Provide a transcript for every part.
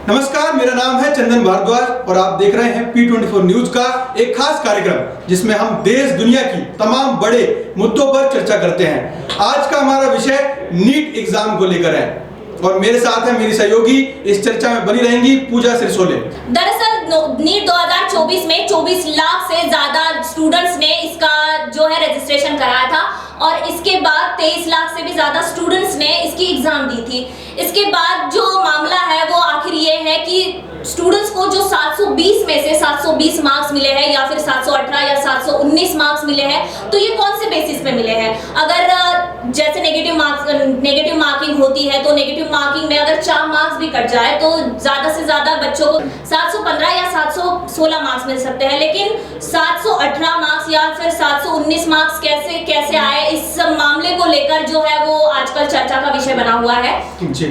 नमस्कार, मेरा नाम है चंदन भारद्वाज और आप देख रहे हैं P24 न्यूज का एक खास कार्यक्रम जिसमें हम देश दुनिया की तमाम बड़े मुद्दों पर चर्चा करते हैं। आज का हमारा विषय नीट एग्जाम को लेकर है और मेरे साथ है मेरी सहयोगी इस चर्चा में बनी रहेंगी पूजा सिरसोले। दरअसल नीट 2024 में 24 लाख से ज्यादा स्टूडेंट्स ने इसका जो है रजिस्ट्रेशन कराया था और इसके बाद 23 लाख से भी ज्यादा स्टूडेंट्स ने इसकी एग्जाम दी थी। इसके बाद जो मामला है वो आखिर ये है कि स्टूडेंट्स को जो 720 में से 720 मार्क्स मिले हैं या फिर 718 या 719 मार्क्स मिले हैं, तो ये कौन से बेसिस पे मिले हैं। अगर जैसे नेगेटिव मार्किंग होती है तो नेगेटिव मार्किंग में अगर 4 मार्क्स भी कट जाए तो ज्यादा से ज्यादा बच्चों को 715 या 716 मार्क्स मिल सकते हैं, लेकिन 718 मार्क्स या फिर 719 मार्क्स कैसे आए, इस मामले को लेकर जो है वो आजकल चर्चा का विषय बना हुआ है। जी,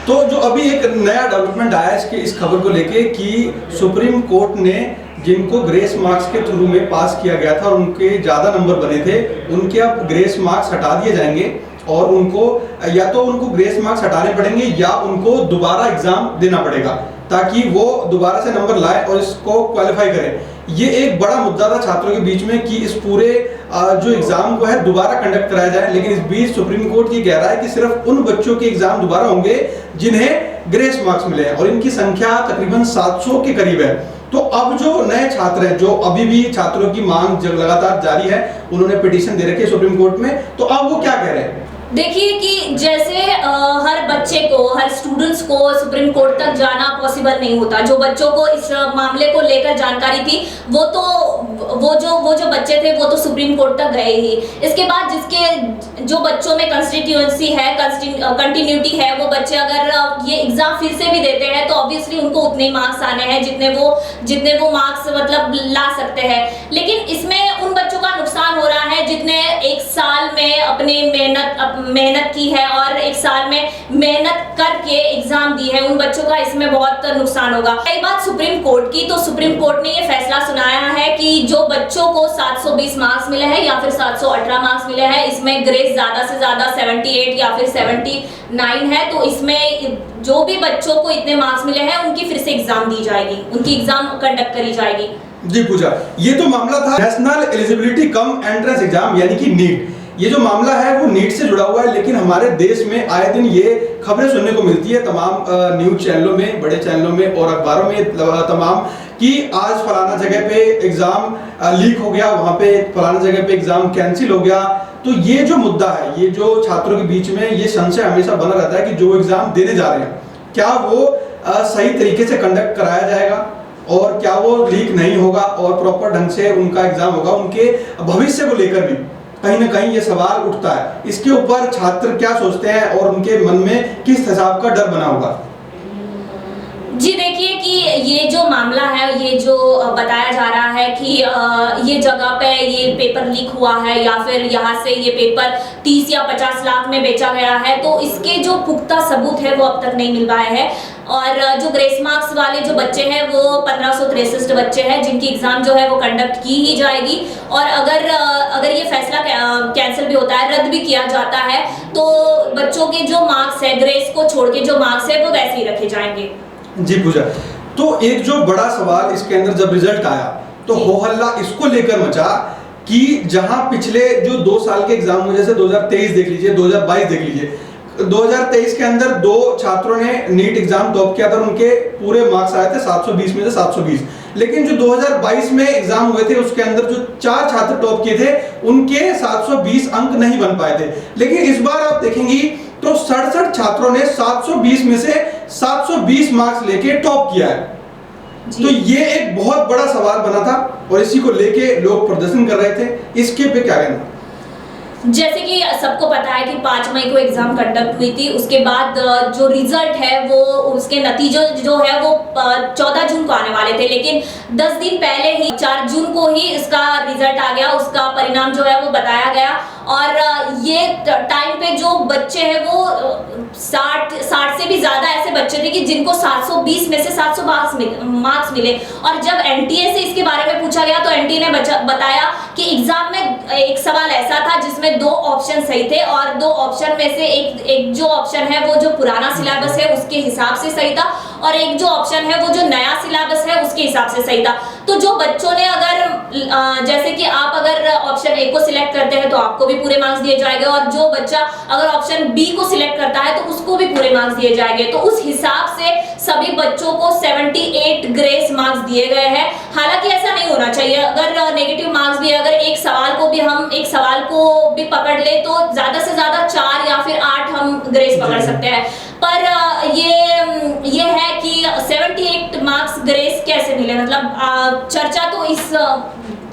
तो जो अभी एक नया डेवलपमेंट आया है इस खबर को लेके कि सुप्रीम कोर्ट ने जिनको ग्रेस मार्क्स के थ्रू में पास किया गया था और उनके ज़्यादा नंबर बने थे, उनके अब ग्रेस मार्क्स हटा दिए जाएंगे और उनको या तो उनको ग्रेस मार्क्स हटाने पड़ेंगे या उनको दोबारा एग्जाम देना पड़ेगा ताकि वो दोबारा से नंबर लाए और इसको क्वालिफाई करें। ये एक बड़ा मुद्दा था छात्रों के बीच में कि इस पूरे जो एग्जाम को है दोबारा कंडक्ट कराया जाए, लेकिन इस बीच सुप्रीम कोर्ट ये कह रहा है कि सिर्फ उन बच्चों के एग्जाम दोबारा होंगे जिन्हें ग्रेस मार्क्स मिले हैं और इनकी संख्या तकरीबन 700 के करीब है। तो अब जो नए छात्र हैं, जो अभी भी छात्रों की मांग लगातार जारी है, उन्होंने पिटीशन दे रखी है सुप्रीम कोर्ट में, तो अब वो क्या कह रहे हैं। देखिए कि जैसे हर बच्चे को, हर स्टूडेंट्स को सुप्रीम कोर्ट तक जाना पॉसिबल नहीं होता। जो बच्चों को इस मामले को लेकर जानकारी थी वो जो बच्चे थे वो तो सुप्रीम कोर्ट तक गए ही। इसके बाद जिसके जो बच्चों में कंस्टिट्यूएंसी है, कंटिन्यूटी है, वो बच्चे अगर ये एग्जाम फिर से भी देते हैं तो ऑब्वियसली उनको उतने मार्क्स आने हैं जितने वो मार्क्स मतलब ला सकते हैं। लेकिन इसमें उन बच्चों का नुकसान हो रहा है जितने एक साल में अपनी मेहनत की है और एक साल में मेहनत करके एग्जाम दी है, उन बच्चों का इसमें बहुत नुकसान होगा। कई बात सुप्रीम कोर्ट की, तो सुप्रीम कोर्ट ने ये फैसला सुनाया है कि जो बच्चों को 720 मार्क्स मिले हैं या फिर 718 मार्क्स मिले हैं, इसमें ग्रेस ज्यादा से ज्यादा 78 या फिर 79 है, तो इसमें जो भी बच्चों को इतने मार्क्स मिले हैं उनकी फिर से एग्जाम दी जाएगी, उनकी एग्जाम कंडक्ट करी जाएगी। जी पूजा, ये तो मामला था national eligibility cum entrance exam यानी कि नीट। ये जो मामला है वो नीट से जुड़ा हुआ है, लेकिन हमारे देश में आए दिन ये खबरें सुनने को मिलती है तमाम न्यूज चैनलों में, बड़े चैनलों में और अखबारों में तमाम कि आज फलाना जगह पे एग्जाम लीक हो गया, वहां पे फलाना जगह पे एग्जाम कैंसिल हो गया। तो ये जो मुद्दा है, ये जो छात्रों के बीच में ये संशय हमेशा बना रहता है कि जो एग्जाम देने जा रहे हैं क्या वो सही तरीके से कंडक्ट कराया जाएगा और क्या वो लीक नहीं होगा और प्रॉपर ढंग से उनका एग्जाम होगा। उनके भविष्य को लेकर भी कहीं ना कहीं ये सवाल उठता है। इसके ऊपर छात्र क्या सोचते हैं और उनके मन में किस हिसाब का डर बना होगा। जी देखिए कि ये जो मामला है, ये जो बताया जा रहा है कि ये जगह पे ये पेपर लीक हुआ है या फिर यहाँ से ये पेपर 30 या 50 लाख में बेचा गया है, तो इसके जो पुख्ता सबूत है वो अब तक नहीं मिल पाए हैं। और जो ग्रेस मार्क्स वाले जो बच्चे हैं वो 1563 बच्चे हैं जिनकी एग्जाम जो है वो कंडक्ट की ही जाएगी। और अगर ये फैसला कैंसिल भी होता है, रद्द भी किया जाता है, तो बच्चों के जो मार्क्स है, ग्रेस को छोड़ के जो मार्क्स है वो वैसे ही रखे जाएंगे। जी पूजा, तो एक जो बड़ा सवाल इसके अंदर जब रिजल्ट आया तो हो हल्ला इसको लेकर मचा कि जहां पिछले जो 2 साल के एग्जाम हुए, जैसे 2023 देख लीजिए, 2022 देख लीजिए, 2023 के अंदर 2 छात्रों ने नीट एग्जाम टॉप किया था, उनके पूरे मार्क्स आए थे 720 में से 720। लेकिन जो 2022 में एग्जाम हुए थे उसके अंदर जो 4 छात्र टॉप किए थे उनके 720 अंक नहीं बन पाए थे। लेकिन इस बार आप देखेंगी तो 67 छात्रों ने 720 में से 720 मार्क्स लेके टॉप किया है। तो ये एक बहुत बड़ा सवाल बना था और इसी को लेके लोग प्रदर्शन कर रहे थे। इसके पे क्या कहना। जैसे कि सबको पता है कि 5 मई को एग्जाम कंडक्ट हुई थी, उसके बाद जो रिजल्ट है वो उसके नतीजे जो है वो 14 जून को आने वाले थे, लेकिन 10 दिन पहले ही 4 जून को ही इसका रिजल्ट आ गया, उसका परिणाम जो है वो बताया गया। और ये टाइम पे जो बच्चे हैं वो 60 से भी ज्यादा ऐसे बच्चे थे कि जिनको 720 में से 700 मार्क्स मिले। और जब एनटीए से इसके बारे में पूछा गया तो एनटीए ने बताया कि एग्जाम में एक सवाल ऐसा था जिसमें 2 ऑप्शन सही थे और 2 ऑप्शन में से एक जो ऑप्शन है वो जो पुराना सिलेबस है उसके हिसाब से सही था और एक जो ऑप्शन है वो जो नया सिलेबस है उसके हिसाब से सही था। तो जो बच्चों ने अगर जैसे कि आप अगर ऑप्शन ए को सिलेक्ट करते हैं तो आपको भी पूरे मार्क्स दिए जाएंगे, और जो बच्चा अगर ऑप्शन बी को सिलेक्ट करता है तो उसको भी पूरे मार्क्स दिए जाएंगे। तो उस हिसाब से सभी बच्चों को 78 ग्रेस मार्क्स दिए गए हैं। हालांकि ऐसा नहीं होना चाहिए, अगर नेगेटिव मार्क्स भी, अगर एक सवाल को भी पकड़ ले तो ज्यादा से ज्यादा 4 या फिर 8 हम ग्रेस पकड़ सकते हैं। पर ये है कि 78 मार्क्स ग्रेस कैसे मिले, मतलब चर्चा तो इस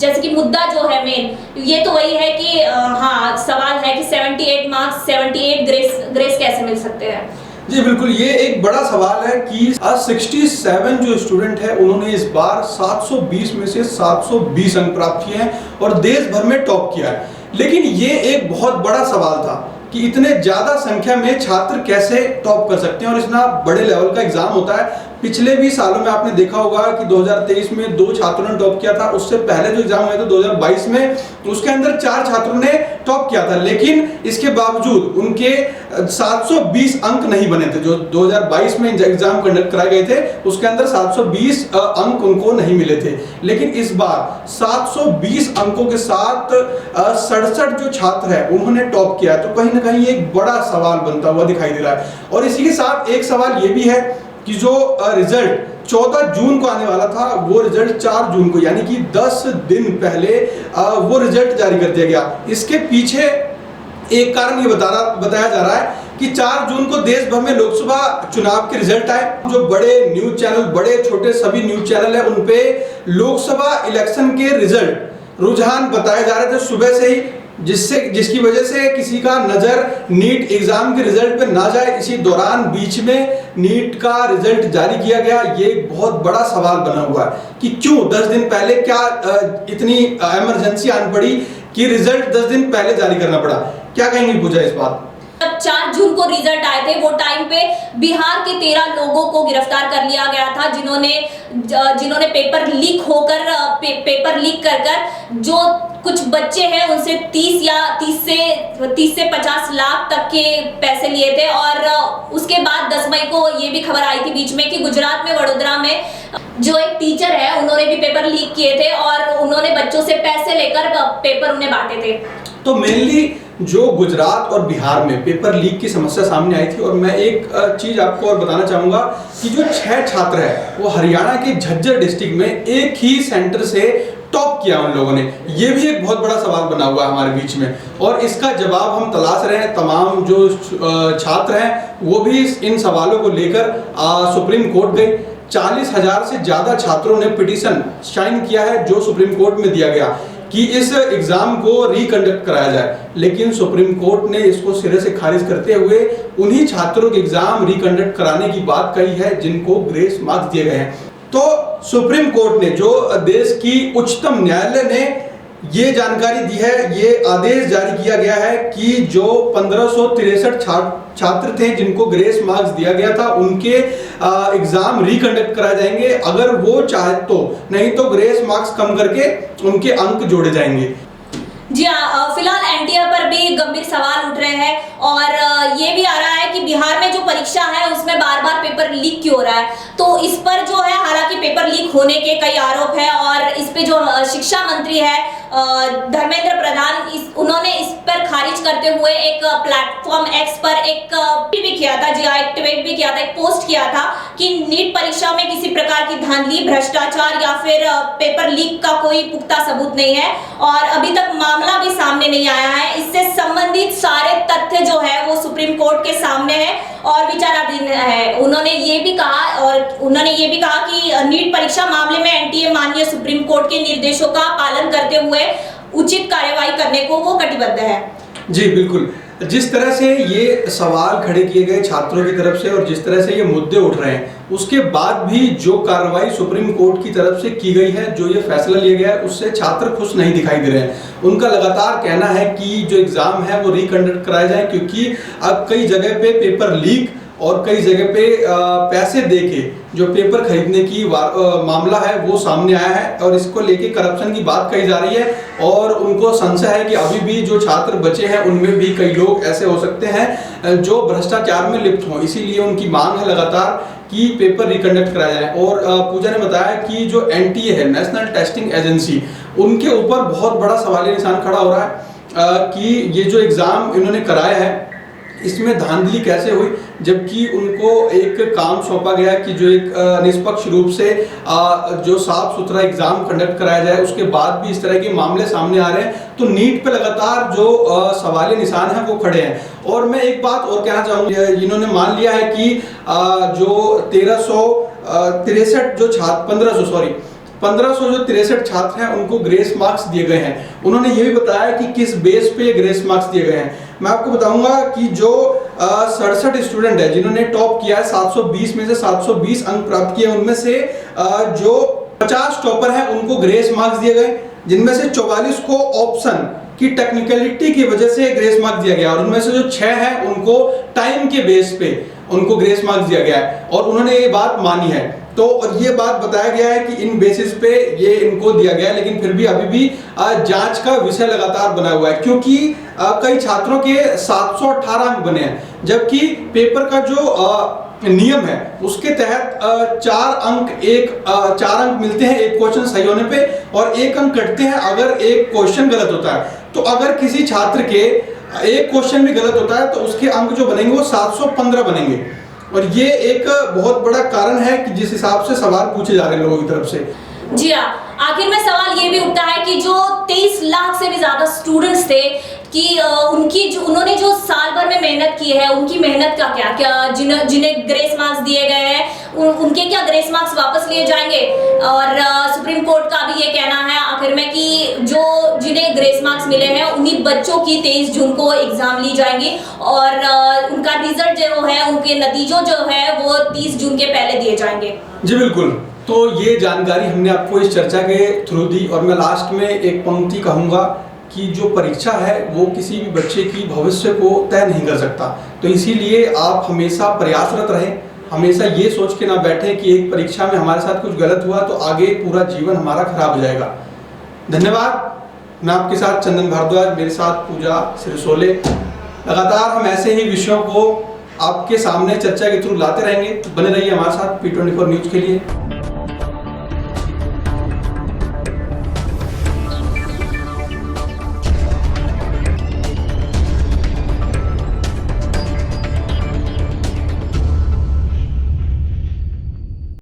जैसे कि मुद्दा जो है मेन ये तो वही है कि हाँ सवाल है कि 78 मार्क्स 78 ग्रेस कैसे मिल सकते हैं। जी बिल्कुल, ये एक बड़ा सवाल है कि 67 जो स्टूडेंट है उन्होंने इस बार 720 में से 720 अंक प्राप्त किए हैं और देश भर में टॉप किया है। लेकिन ये एक बहुत बड़ा सवाल था कि इतने ज्यादा संख्या में छात्र कैसे टॉप कर सकते हैं और इतना बड़े लेवल का एग्जाम होता है। पिछले भी सालों में आपने देखा होगा कि 2023 में 2 छात्रों ने टॉप किया था, उससे पहले जो एग्जाम हुआ था 2022 में उसके अंदर 4 छात्रों ने टॉप किया था, लेकिन इसके बावजूद उनके 720 अंक नहीं बने थे। जो 2022 में एग्जाम कंडक्ट कराए गए थे उसके अंदर 720 अंक उनको नहीं मिले थे, लेकिन इस बार 720 अंकों के साथ 67 जो छात्र है उन्होंने टॉप किया। तो कहीं ना कहीं एक बड़ा सवाल बनता हुआ दिखाई दे रहा है। और इसी के साथ एक सवाल ये भी है कि जो रिजल्ट 14 जून को आने वाला था वो रिजल्ट 4 जून को यानी कि 10 दिन पहले वो रिजल्ट जारी कर दिया गया। इसके पीछे एक कारण ये बताया जा रहा है कि 4 जून को देश भर में लोकसभा चुनाव के रिजल्ट आए। जो बड़े न्यूज चैनल, बड़े छोटे सभी न्यूज चैनल है, उन पे लोकसभा इलेक्शन के रिजल्ट रुझान बताए जा रहे थे सुबह से ही, जिसकी वजह से किसी का नजर नीट एग्जाम के रिजल्ट पे ना जाए। इसी दौरान बीच में नीट का रिजल्ट जारी किया गया। ये एक बहुत बड़ा सवाल बना हुआ है कि क्यों 10 दिन पहले, क्या इतनी इमरजेंसी आन पड़ी कि रिजल्ट 10 दिन पहले जारी करना पड़ा। क्या कहेंगे पूजा इस बात? जब 4 जून को रिजल्ट आए थे वो टाइम पे बिहार के 13 लोगों को गिरफ्तार कर लिया गया था, जिन्होंने पेपर लीक कर जो कुछ बच्चे हैं उनसे 30 से 50 लाख तक के पैसे लिए थे। और उसके बाद 10 मई को ये भी खबर आई थी बीच में कि गुजरात में वडोदरा में जो एक टीचर है उन्होंने भी पेपर लीक किए थे और उन्होंने बच्चों से पैसे लेकर पेपर उन्हें बांटे थे। तो मेनली जो गुजरात और बिहार में पेपर लीक की समस्या सामने आई थी। और मैं एक चीज आपको और बताना चाहूंगा कि जो 6 छात्र है वो हरियाणा के झज्जर डिस्ट्रिक्ट में एक ही सेंटर से टॉप किया उन लोगों ने। ये भी एक बहुत बड़ा सवाल बना हुआ है हमारे बीच में और इसका जवाब हम तलाश रहे हैं। तमाम जो छात्र हैं वो भी इन सवालों को लेकर सुप्रीम कोर्ट गए। 40,000 से ज्यादा छात्रों ने पिटीशन साइन किया है जो सुप्रीम कोर्ट में दिया गया कि इस एग्जाम को रिकंडक्ट कराया जाए, लेकिन सुप्रीम कोर्ट ने इसको सिरे से खारिज करते हुए उन्हीं छात्रों के एग्जाम रिकंडक्ट कराने की बात कही है जिनको ग्रेस मार्क्स दिए गए हैं। तो सुप्रीम कोर्ट ने, जो देश की उच्चतम न्यायालय ने ये जानकारी दी है, ये आदेश जारी किया गया है कि जो 1563 छात्र थे जिनको ग्रेस मार्क्स दिया गया था उनके एग्जाम रिकंडक्ट कराए जाएंगे अगर वो चाहे तो, नहीं तो ग्रेस मार्क्स कम करके उनके अंक जोड़े जाएंगे। जी हाँ, फिलहाल एनटीए पर भी गंभीर सवाल उठ रहे हैं और ये भी आ रहा है कि बिहार में जो परीक्षा है उसमें बार बार पेपर लीक क्यों हो रहा है। तो इस पर जो है, हालांकि पेपर लीक होने के कई आरोप है और इस पे जो शिक्षा मंत्री है धर्मेंद्र प्रधान, उन्होंने इस पर खारिज करते हुए एक प्लेटफॉर्म एक्स पर एक भी किया था, एक ट्वीट भी किया था, एक पोस्ट किया था कि नीट परीक्षा में किसी प्रकार की धांधली, भ्रष्टाचार या फिर पेपर लीक का कोई पुख्ता सबूत नहीं है और अभी तक मामला भी सामने नहीं आया है। इससे संबंधित सारे तथ्य जो है वो सुप्रीम कोर्ट के सामने है और विचाराधीन है। उन्होंने ये भी कहा कि नीट परीक्षा मामले में एनटीए माननीय सुप्रीम कोर्ट के निर्देशों का पालन करते हुए उचित कार्यवाही करने को वो कटिबद्ध है। जी बिल्कुल, जिस तरह से ये सवाल खड़े किए गए छात्रों की तरफ से और जिस तरह से ये मुद्दे उठ रहे हैं, उसके बाद भी जो कार्रवाई सुप्रीम कोर्ट की तरफ से की गई है, जो ये फैसला लिया गया है, उससे छात्र खुश नहीं दिखाई दे रहे हैं। उनका लगातार कहना है कि जो एग्जाम है वो रिकंडक्ट कराया जाए क्योंकि अब कई जगह पे पेपर लीक और कई जगह पे पैसे देके जो पेपर खरीदने की मामला है वो सामने आया है और इसको लेके करप्शन की बात कही जा रही है और उनको संशय है कि अभी भी जो छात्र बचे हैं उनमें भी कई लोग ऐसे हो सकते हैं जो भ्रष्टाचार में लिप्त हों। इसीलिए उनकी मांग है लगातार कि पेपर रिकंडक्ट कराया जाए। और पूजा ने बताया कि जो NTA है, नेशनल टेस्टिंग एजेंसी, उनके ऊपर बहुत बड़ा सवालिया निशान खड़ा हो रहा है कि ये जो एग्ज़ाम इन्होंने कराया है इसमें धांधली कैसे हुई, जबकि उनको एक काम सौंपा गया कि जो एक निष्पक्ष रूप से जो साफ सुथरा एग्जाम कंडक्ट कराया जाए, उसके बाद भी इस तरह के मामले सामने आ रहे हैं। तो नीट पे लगातार जो सवालिया निशान हैं वो खड़े हैं। और मैं एक बात और कहना चाहूँगा, इन्होंने मान लिया है कि जो 1563 जो 63 छात्र हैं उनको ग्रेस मार्क्स दिए गए हैं। उन्होंने ये भी बताया कि किस बेस पे ग्रेस मार्क्स दिए गए हैं। मैं आपको बताऊंगा कि जो 67 स्टूडेंट है जिन्होंने टॉप किया है, 720 में से 720 अंक प्राप्त किए, उनमें से जो 50 टॉपर हैं उनको ग्रेस मार्क्स दिए गए, जिनमें से 44 को ऑप्शन की टेक्निकलिटी की वजह से ग्रेस मार्क्स दिया गया, और उनमें से जो 6 हैं उनको टाइम के बेस पे उनको ग्रेस मार्क्स दिया गया है, और उन्होंने ये बात मानी है। तो और ये बात बताया गया है कि इन बेसिस पे ये इनको दिया गया है, लेकिन फिर भी अभी भी जांच का विषय लगातार बना हुआ है, क्योंकि कई छात्रों के 718 अंक बने हैं, जबकि पेपर का जो नियम है उसके तहत 4 अंक मिलते हैं एक क्वेश्चन सही होने पे, और 1 अंक कटते हैं अगर एक क्वेश्चन गलत होता है। तो अगर किसी छात्र के एक क्वेश्चन भी गलत होता है तो उसके अंक जो बनेंगे वो 715 बनेंगे, और ये एक बहुत बड़ा कारण है कि जिस हिसाब से सवाल पूछे जा रहे हैं लोगों की तरफ से। जी हाँ, आखिर में सवाल ये भी उठता है कि जो 23 लाख से भी ज्यादा स्टूडेंट्स थे कि उन्होंने जो साल भर में मेहनत की है, उनकी मेहनत का क्या जिन्हें ग्रेस मार्क्स दिए गए हैं उनके क्या ग्रेस मार्क्स वापस लिए जाएंगे? और सुप्रीम कोर्ट का भी ये कहना है आखिर में कि जिन्हें ग्रेस मार्क्स मिले हैं उन्हीं बच्चों की 23 जून को एग्जाम ली जाएंगी, और उनका रिजल्ट जो है, उनके नतीजों जो है वो 30 जून के पहले दिए जाएंगे। जी बिल्कुल, तो ये जानकारी हमने आपको इस चर्चा के थ्रू दी, और मैं लास्ट में एक पंक्ति कहूँगा कि जो परीक्षा है वो किसी भी बच्चे की भविष्य को तय नहीं कर सकता। तो इसीलिए आप हमेशा प्रयासरत रहें, हमेशा ये सोच के ना बैठें कि एक परीक्षा में हमारे साथ कुछ गलत हुआ तो आगे पूरा जीवन हमारा खराब हो जाएगा। धन्यवाद। मैं आपके साथ चंदन भारद्वाज, मेरे साथ पूजा सिरसोले। लगातार हम ऐसे ही विषयों को आपके सामने चर्चा के थ्रू लाते रहेंगे। बने रहिए हमारे साथ P24 न्यूज़ के लिए।